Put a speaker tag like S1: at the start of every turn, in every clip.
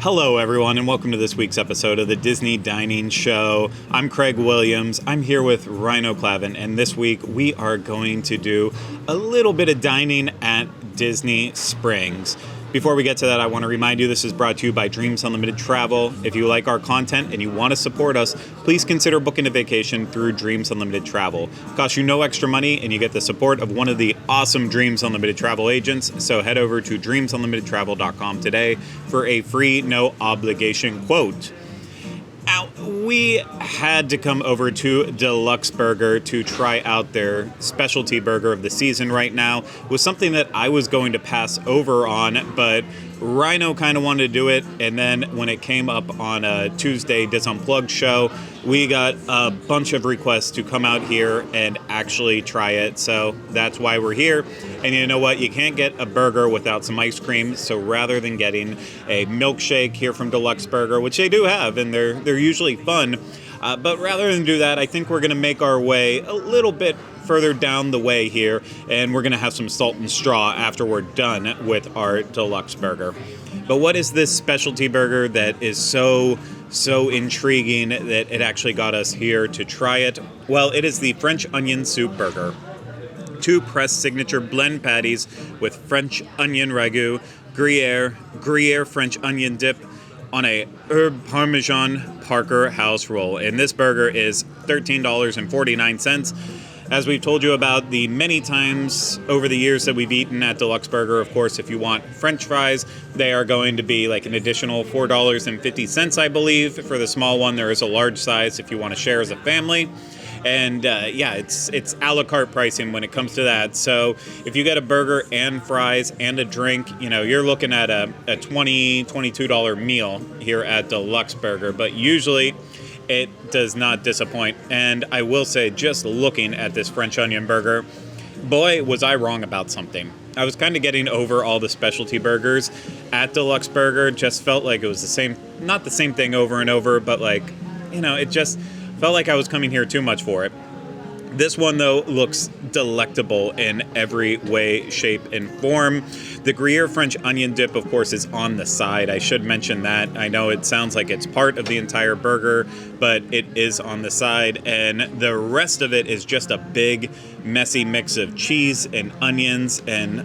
S1: Hello, everyone, and welcome to this week's episode of the Disney Dining Show. I'm Craig Williams. I'm here with Ryno Clavin, and this week we are going to do a little bit of dining at Disney Springs. Before we get to that, I want to remind you this is brought to you by Dreams Unlimited Travel. If you like our content and you want to support us, please consider booking a vacation through Dreams Unlimited Travel. It costs you no extra money, and you get the support of one of the awesome Dreams Unlimited Travel agents. So head over to dreamsunlimitedtravel.com today for a free, no obligation quote. Now, we had to come over to D-Luxe Burger to try out their specialty burger of the season right now. It was something that I was going to pass over on, but Ryno kind of wanted to do it, and then when it came up on a Tuesday DIS Unplugged show, we got a bunch of requests to come out here and actually try it, so that's why we're here. And you know what? You can't get a burger without some ice cream, so rather than getting a milkshake here from D-Luxe Burger, which they do have, and they're usually fun, but rather than do that, I think we're going to make our way a little bit further down the way here, and we're going to have some salt and straw after we're done with our D-Luxe Burger. But what is this specialty burger that is so intriguing that it actually got us here to try it? Well, it is the French onion soup burger. 2 pressed signature blend patties with French onion ragu, Gruyere French onion dip on a herb Parmesan Parker house roll. And this burger is $13.49. As we've told you about the many times over the years that we've eaten at D-Luxe Burger, of course, if you want French fries, they are going to be like an additional $4.50, I believe. For the small one, there is a large size if you want to share as a family. And it's a la carte pricing when it comes to that. So if you get a burger and fries and a drink, you're looking at a $22 meal here at D-Luxe Burger. But usually it does not disappoint. And I will say, just looking at this French onion burger, boy, was I wrong about something. I was kind of getting over all the specialty burgers at D-Luxe Burger. Just felt like it was the same, not the same thing over and over, but it just felt like I was coming here too much for it. This one, though, looks delectable in every way, shape, and form. The Gruyere French onion dip, of course, is on the side. I should mention that. I know it sounds like it's part of the entire burger, but it is on the side. And the rest of it is just a big, messy mix of cheese and onions. And,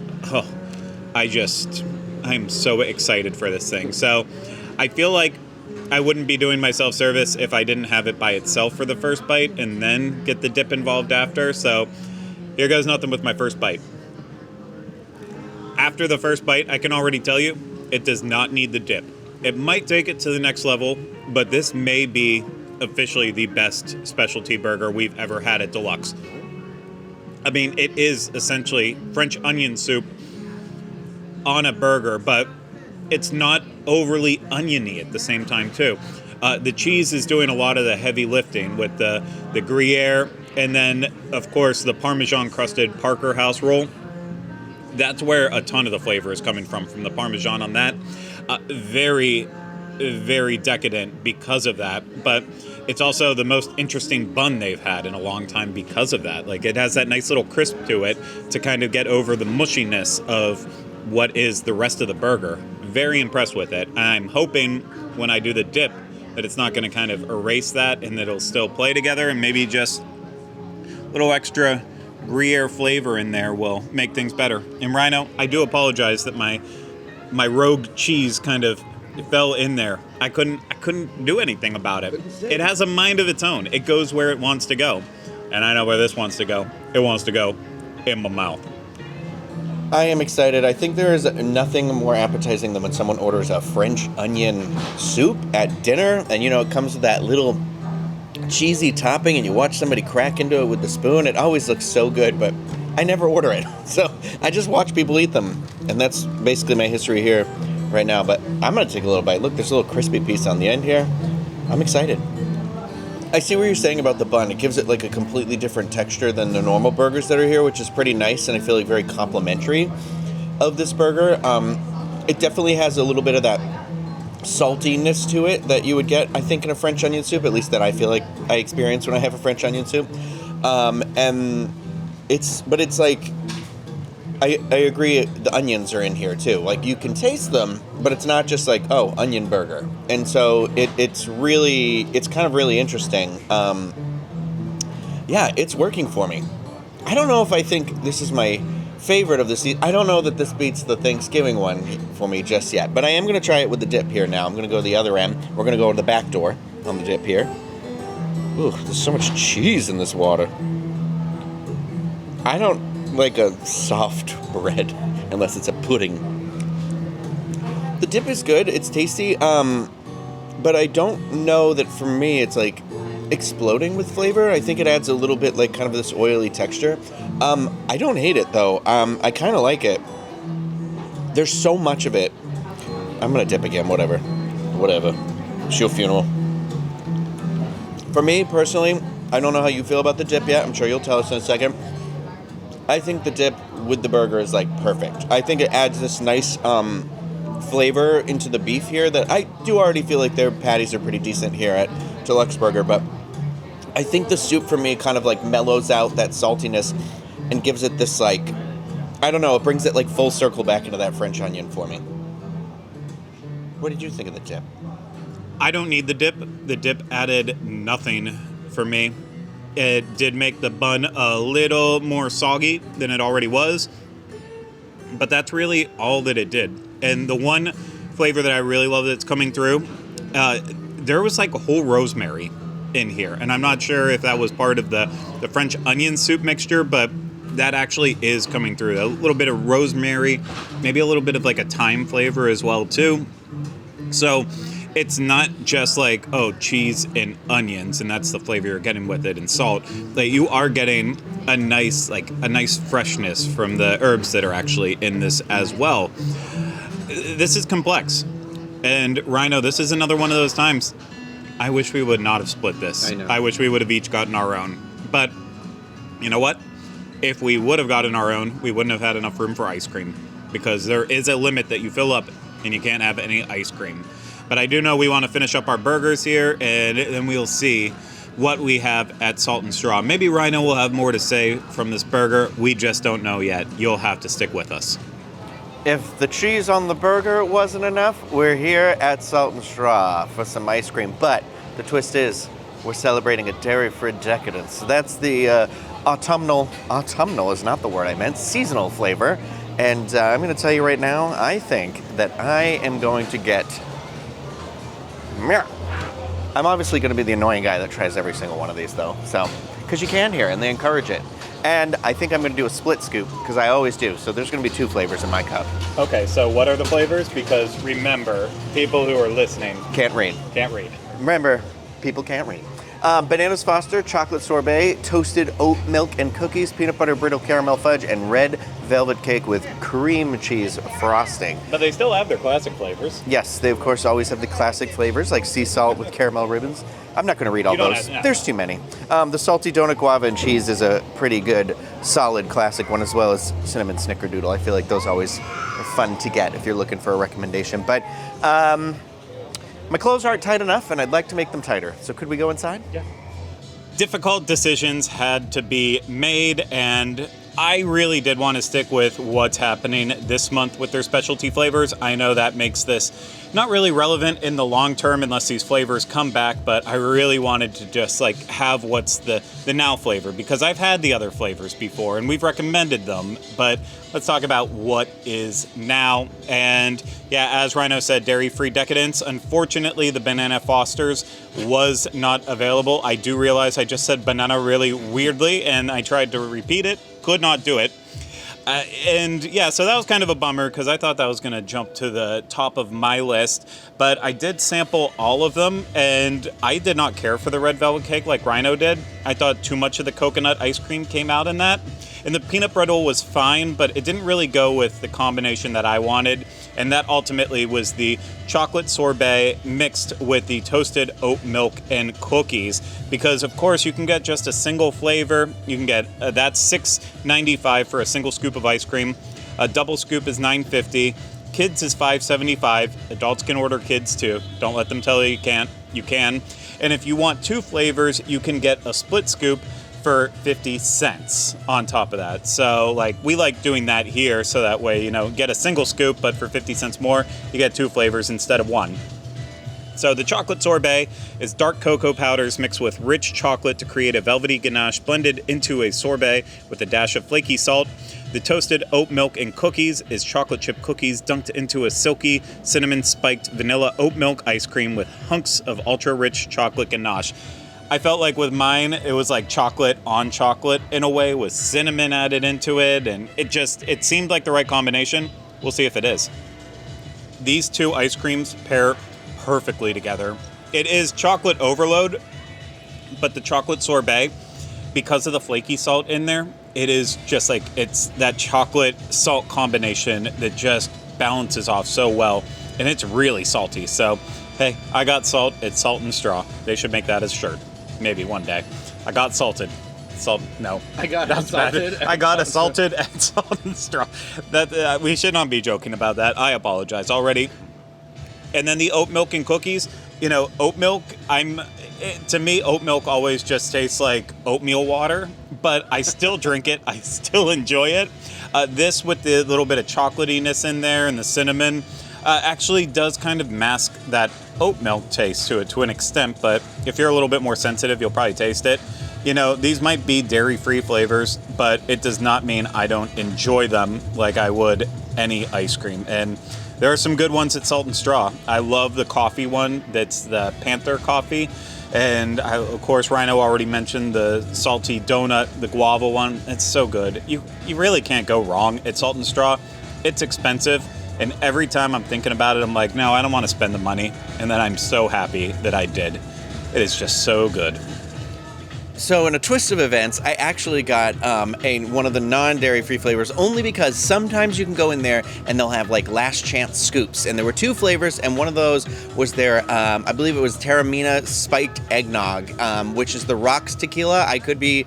S1: I'm so excited for this thing. So I feel like I wouldn't be doing myself service if I didn't have it by itself for the first bite and then get the dip involved after. So here goes nothing with my first bite. After the first bite, I can already tell you, it does not need the dip. It might take it to the next level, but this may be officially the best specialty burger we've ever had at D-Luxe. I mean, it is essentially French onion soup on a burger, but it's not overly oniony at the same time, too. The cheese is doing a lot of the heavy lifting with the Gruyere, and then, of course, the Parmesan-crusted Parker house roll. That's where a ton of the flavor is coming from the Parmesan on that. Very, very decadent because of that, but it's also the most interesting bun they've had in a long time because of that. Like, it has that nice little crisp to it to kind of get over the mushiness of what is the rest of the burger. Very impressed with it. I'm hoping when I do the dip that it's not going to kind of erase that and that it'll still play together, and maybe just a little extra Gruyere flavor in there will make things better. And Ryno, I do apologize that my rogue cheese kind of fell in there. I couldn't do anything about it. It has a mind of its own. It goes where it wants to go. And I know where this wants to go. It wants to go in my mouth.
S2: I am excited. I think there is nothing more appetizing than when someone orders a French onion soup at dinner, and it comes with that little cheesy topping, and you watch somebody crack into it with the spoon. It always looks so good, but I never order it. So I just watch people eat them, and that's basically my history here right now. But I'm going to take a little bite. Look, there's a little crispy piece on the end here. I'm excited. I see what you're saying about the bun. It gives it like a completely different texture than the normal burgers that are here, which is pretty nice, and I feel like very complimentary of this burger. It definitely has a little bit of that saltiness to it that you would get, I think, in a French onion soup, at least that I feel like I experience when I have a French onion soup. And it's like I agree. The onions are in here too. Like you can taste them, but it's not just like, oh, onion burger. And so it's kind of really interesting. Yeah, it's working for me. I don't know if I think this is my favorite of the season. I don't know that this beats the Thanksgiving one for me just yet. But I am going to try it with the dip here now. I'm going to go to the other end. We're going to go to the back door on the dip here. Ooh, there's so much cheese in this water. I don't like a soft bread unless it's a pudding. The dip is good. It's tasty. But I don't know that for me it's like exploding with flavor. I think it adds a little bit like kind of this oily texture. I don't hate it though. I kind of like it. There's so much of it. I'm gonna dip again. Whatever. Show funeral. For me personally, I don't know how you feel about the dip yet. I'm sure you'll tell us in a second. I think the dip with the burger is like perfect. I think it adds this nice flavor into the beef here that I do already feel like their patties are pretty decent here at D-Luxe Burger, but I think the soup for me kind of like mellows out that saltiness and gives it this like, I don't know, it brings it like full circle back into that French onion for me. What did you think of the dip?
S1: I don't need the dip. The dip added nothing for me. It did make the bun a little more soggy than it already was, but that's really all that it did. And the one flavor that I really love that's coming through, there was like a whole rosemary in here. And I'm not sure if that was part of the French onion soup mixture, but that actually is coming through. A little bit of rosemary, maybe a little bit of like a thyme flavor as well too. So it's not just like, oh, cheese and onions, and that's the flavor you're getting with it, and salt. Like you are getting a nice freshness from the herbs that are actually in this as well. This is complex. And Ryno, this is another one of those times. I wish we would not have split this.
S2: I know.
S1: I wish we would have each gotten our own. But you know what? If we would have gotten our own, we wouldn't have had enough room for ice cream, because there is a limit that you fill up and you can't have any ice cream. But I do know we want to finish up our burgers here, and then we'll see what we have at Salt and Straw. Maybe Ryno will have more to say from this burger. We just don't know yet. You'll have to stick with us.
S2: If the cheese on the burger wasn't enough, we're here at Salt and Straw for some ice cream. But the twist is, we're celebrating a dairy-free decadence. So that's the autumnal is not the word I meant, seasonal flavor. And I'm going to tell you right now, I think that I am going to get... I'm obviously going to be the annoying guy that tries every single one of these, though. So, because you can here, and they encourage it. And I think I'm going to do a split scoop, because I always do. So there's going to be 2 flavors in my cup.
S1: Okay, so what are the flavors? Because remember, people who are listening
S2: Can't read.
S1: can't read.
S2: Remember, people can't read. Bananas Foster, chocolate sorbet, toasted oat milk and cookies, peanut butter brittle caramel fudge, and red velvet cake with cream cheese frosting.
S1: But they still have their classic flavors.
S2: Yes, they of course always have the classic flavors like sea salt with caramel ribbons. I'm not going to read all
S1: You don't
S2: those.
S1: have- no.
S2: There's too many. The salty donut guava and cheese is a pretty good, solid classic one, as well as cinnamon snickerdoodle. I feel like those always are fun to get if you're looking for a recommendation. But my clothes aren't tight enough, and I'd like to make them tighter. So could we go inside?
S1: Yeah. Difficult decisions had to be made, and I really did want to stick with what's happening this month with their specialty flavors. I know that makes this not really relevant in the long term unless these flavors come back, but I really wanted to just like have what's the now flavor, because I've had the other flavors before and we've recommended them, but let's talk about what is now. And yeah, as Ryno said, dairy-free decadence. Unfortunately, the Banana Fosters was not available. I do realize I just said banana really weirdly and I tried to repeat it, could not do it. And yeah, so that was kind of a bummer because I thought that was going to jump to the top of my list. But I did sample all of them, and I did not care for the red velvet cake like Ryno did. I thought too much of the coconut ice cream came out in that. And the peanut brittle was fine, but it didn't really go with the combination that I wanted. And that ultimately was the chocolate sorbet mixed with the toasted oat milk and cookies. Because, of course, you can get just a single flavor. You can get, that's $6.95 for a single scoop of ice cream. A double scoop is $9.50. Kids is $5.75. Adults can order kids, too. Don't let them tell you you can't. You can. And if you want 2 flavors, you can get a split scoop for 50 cents on top of that. So like we like doing that here so that way, get a single scoop, but for 50 cents more, you get 2 flavors instead of 1. So the chocolate sorbet is dark cocoa powders mixed with rich chocolate to create a velvety ganache blended into a sorbet with a dash of flaky salt. The toasted oat milk and cookies is chocolate chip cookies dunked into a silky cinnamon spiked vanilla oat milk ice cream with hunks of ultra rich chocolate ganache. I felt like with mine, it was like chocolate on chocolate in a way with cinnamon added into it. And it seemed like the right combination. We'll see if it is. These 2 ice creams pair perfectly together. It is chocolate overload, but the chocolate sorbet, because of the flaky salt in there, it is just like, it's that chocolate salt combination that just balances off so well. And it's really salty. So, hey, I got salt. It's salt and straw. They should make that as a shirt. Maybe one day. I got salted. No.
S2: I got
S1: assaulted. I got assaulted and salt and straw. That we should not be joking about that. I apologize already. And then the oat milk and cookies. Oat milk, to me, oat milk always just tastes like oatmeal water, but I still drink it. I still enjoy it. This with the little bit of chocolatiness in there and the cinnamon actually does kind of mask that oat milk taste to it to an extent, but if you're a little bit more sensitive, you'll probably taste it. These might be dairy-free flavors, but it does not mean I don't enjoy them like I would any ice cream. And there are some good ones at Salt and Straw. I love the coffee one. That's the Panther coffee. And of course, Ryno already mentioned the salty donut, the guava one. It's so good. You really can't go wrong at Salt and Straw. It's expensive. And every time I'm thinking about it, I'm like, no, I don't want to spend the money. And then I'm so happy that I did. It is just so good.
S2: So in a twist of events, I actually got one of the non-dairy free flavors only because sometimes you can go in there and they'll have like last chance scoops. And there were 2 flavors, and one of those was their, I believe it was Terramina Spiked Eggnog, which is the Rocks tequila. I could be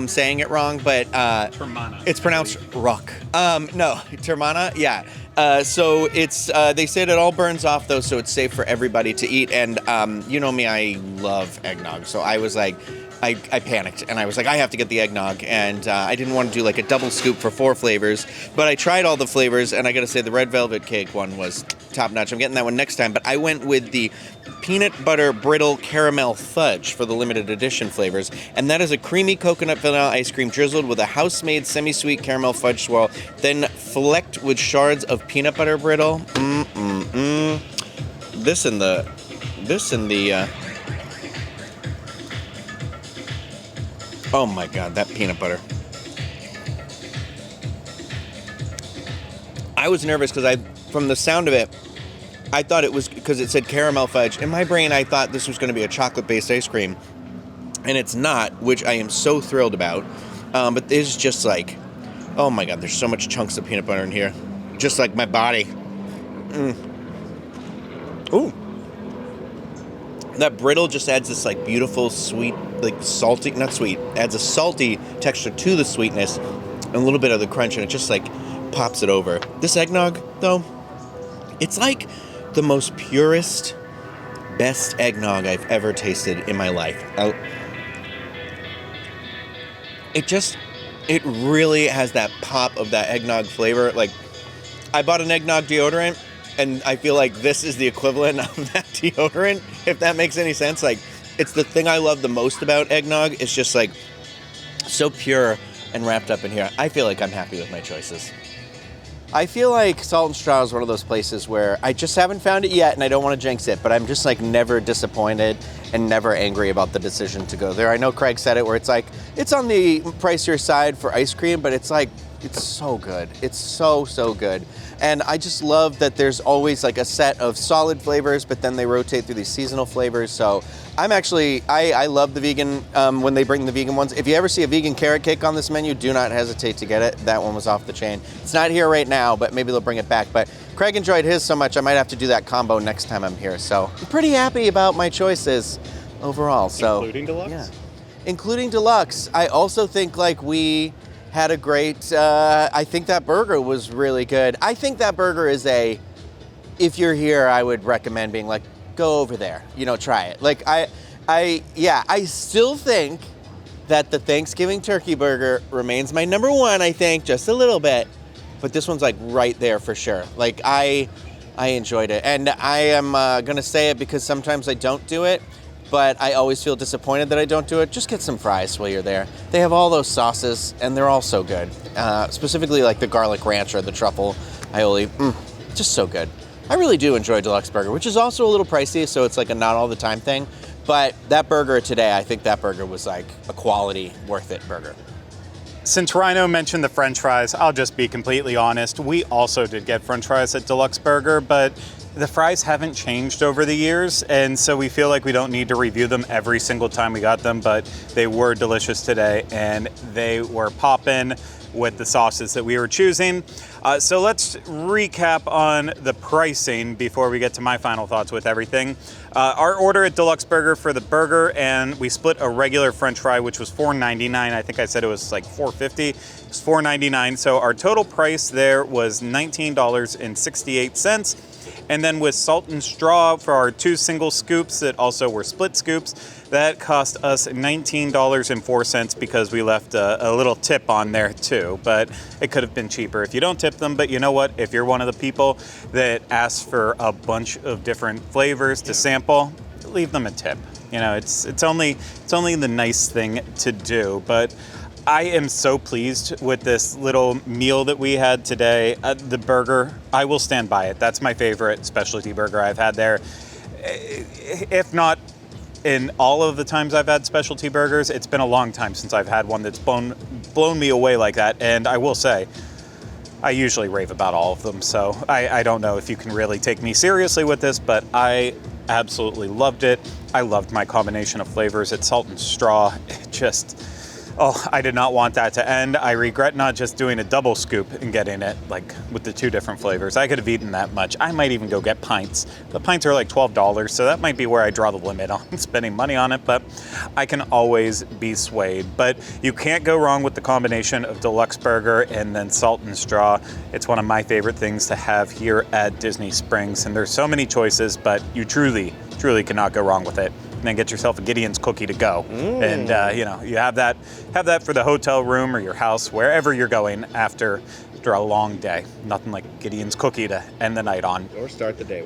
S2: saying it wrong, but
S1: Termana.
S2: It's pronounced Rock. No, Termana, yeah. So it's, they said it all burns off though, so it's safe for everybody to eat. And you know me, I love eggnog. So I was like, I panicked and I was like, I have to get the eggnog. And I didn't want to do like a double scoop for 4 flavors, but I tried all the flavors, and I gotta say the red velvet cake one was top notch. I'm getting that one next time, but I went with the peanut butter brittle caramel fudge for the limited edition flavors. And that is a creamy coconut vanilla ice cream drizzled with a house-made semi-sweet caramel fudge swirl, then flecked with shards of peanut butter brittle. This in the oh my God, that peanut butter. I was nervous because from the sound of it, I thought it was, because it said caramel fudge. In my brain, I thought this was going to be a chocolate-based ice cream. And it's not, which I am so thrilled about. But there's just like, oh my God, there's so much chunks of peanut butter in here. Just like my body. Ooh. That brittle just adds this like beautiful, sweet, like salty, not sweet, adds a salty texture to the sweetness and a little bit of the crunch, and it just like pops it over. This eggnog, though, it's like the most purest, best eggnog I've ever tasted in my life. It really has that pop of that eggnog flavor. Like, I bought an eggnog deodorant, and I feel like this is the equivalent of that deodorant, if that makes any sense. Like, it's the thing I love the most about eggnog. It's just, like, so pure and wrapped up in here. I feel like I'm happy with my choices. I feel like Salt and Straw is one of those places where I just haven't found it yet, and I don't want to jinx it, but I'm just, like, never disappointed and never angry about the decision to go there. I know Craig said it, where it's like, it's on the pricier side for ice cream, but it's like, it's so good. It's so, so good. And I just love that there's always like a set of solid flavors, but then they rotate through these seasonal flavors. So I'm actually, I love the vegan, when they bring the vegan ones. If you ever see a vegan carrot cake on this menu, do not hesitate to get it. That one was off the chain. It's not here right now, but maybe they'll bring it back. But Craig enjoyed his so much, I might have to do that combo next time I'm here. So I'm pretty happy about my choices overall. So
S1: including deluxe?
S2: Yeah. Including deluxe. I also think like we had a great, I think that burger was really good. I think that burger is if you're here, I would recommend being like, go over there, try it. Like I still think that the Thanksgiving turkey burger remains my number one, I think, just a little bit. But this one's like right there for sure. Like I enjoyed it. And I am going to say it because sometimes I don't do it, but I always feel disappointed that I don't do it. Just get some fries while you're there. They have all those sauces and they're all so good. Specifically like the garlic ranch or the truffle aioli. Just so good. I really do enjoy D-Luxe Burger, which is also a little pricey, so it's like a not all the time thing. But that burger today, I think that burger was like a quality, worth it burger.
S1: Since Ryno mentioned the French fries, I'll just be completely honest. We also did get French fries at D-Luxe Burger, but the fries haven't changed over the years, and so we feel like we don't need to review them every single time we got them, but they were delicious today, and they were poppin' with the sauces that we were choosing. So let's recap on the pricing before we get to my final thoughts with everything. Our order at D-Luxe Burger for the burger, and we split a regular French fry, which was $4.99. I think I said it was like $4.50. It was $4.99. So our total price there was $19.68. And then with salt and straw for our 2 single scoops that also were split scoops, that cost us $19.04 because we left a little tip on there too. But it could have been cheaper if you don't tip them. But you know what? If you're one of the people that asks for a bunch of different flavors to sample, leave them a tip. You know, it's only the nice thing to do. But I am so pleased with this little meal that we had today. The burger, I will stand by it. That's my favorite specialty burger I've had there. If not in all of the times I've had specialty burgers, it's been a long time since I've had one that's blown me away like that. And I will say, I usually rave about all of them. So I don't know if you can really take me seriously with this, but I absolutely loved it. I loved my combination of flavors. It's salt and straw. It just... Oh, I did not want that to end. I regret not just doing a double scoop and getting it, like, with the 2 different flavors. I could have eaten that much. I might even go get pints. The pints are like $12, so that might be where I draw the limit on spending money on it, but I can always be swayed. But you can't go wrong with the combination of D-Luxe Burger and then salt and straw. It's one of my favorite things to have here at Disney Springs, and there's so many choices, but you truly cannot go wrong with it. And then get yourself a Gideon's cookie to go. And you have that for the hotel room or your house, wherever you're going after a long day. Nothing like Gideon's cookie to end the night on.
S2: Or start the day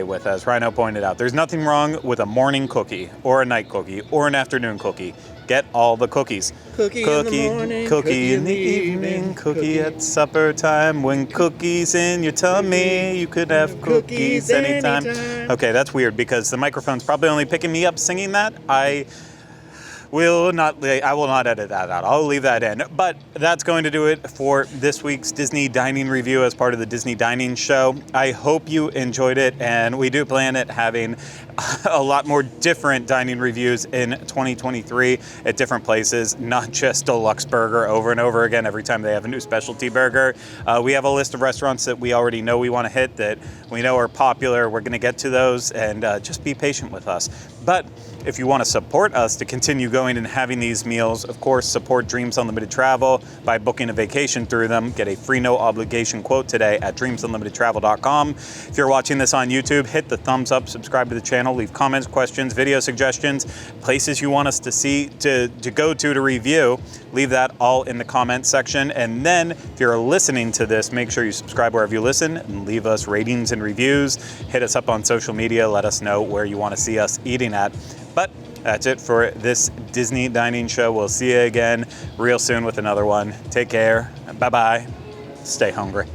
S2: with.
S1: As Ryno pointed out. There's nothing wrong with a morning cookie or a night cookie or an afternoon cookie. Get all the cookies.
S2: Cookie in the morning,
S1: cookie in the evening, cookie at supper time. When cookies in your tummy, you could have cookies anytime. Okay, that's weird because the microphone's probably only picking me up singing that. I will not edit that out. I'll leave that in. But that's going to do it for this week's Disney Dining Review as part of the Disney Dining Show. I hope you enjoyed it, and we do plan at having a lot more different dining reviews in 2023 at different places, not just D-Luxe Burger over and over again every time they have a new specialty burger. We have a list of restaurants that we already know we want to hit, that we know are popular. We're going to get to those, and just be patient with us. But if you want to support us to continue going and having these meals, of course, support Dreams Unlimited Travel by booking a vacation through them. Get a free no obligation quote today at dreamsunlimitedtravel.com. If you're watching this on YouTube, hit the thumbs up, subscribe to the channel, leave comments, questions, video suggestions, places you want us to see, to go to review. Leave that all in the comments section. And then if you're listening to this, make sure you subscribe wherever you listen and leave us ratings and reviews. Hit us up on social media. Let us know where you want to see us eating at. But that's it for this Disney Dining Show. We'll see you again real soon with another one. Take care. Bye-bye. Stay hungry.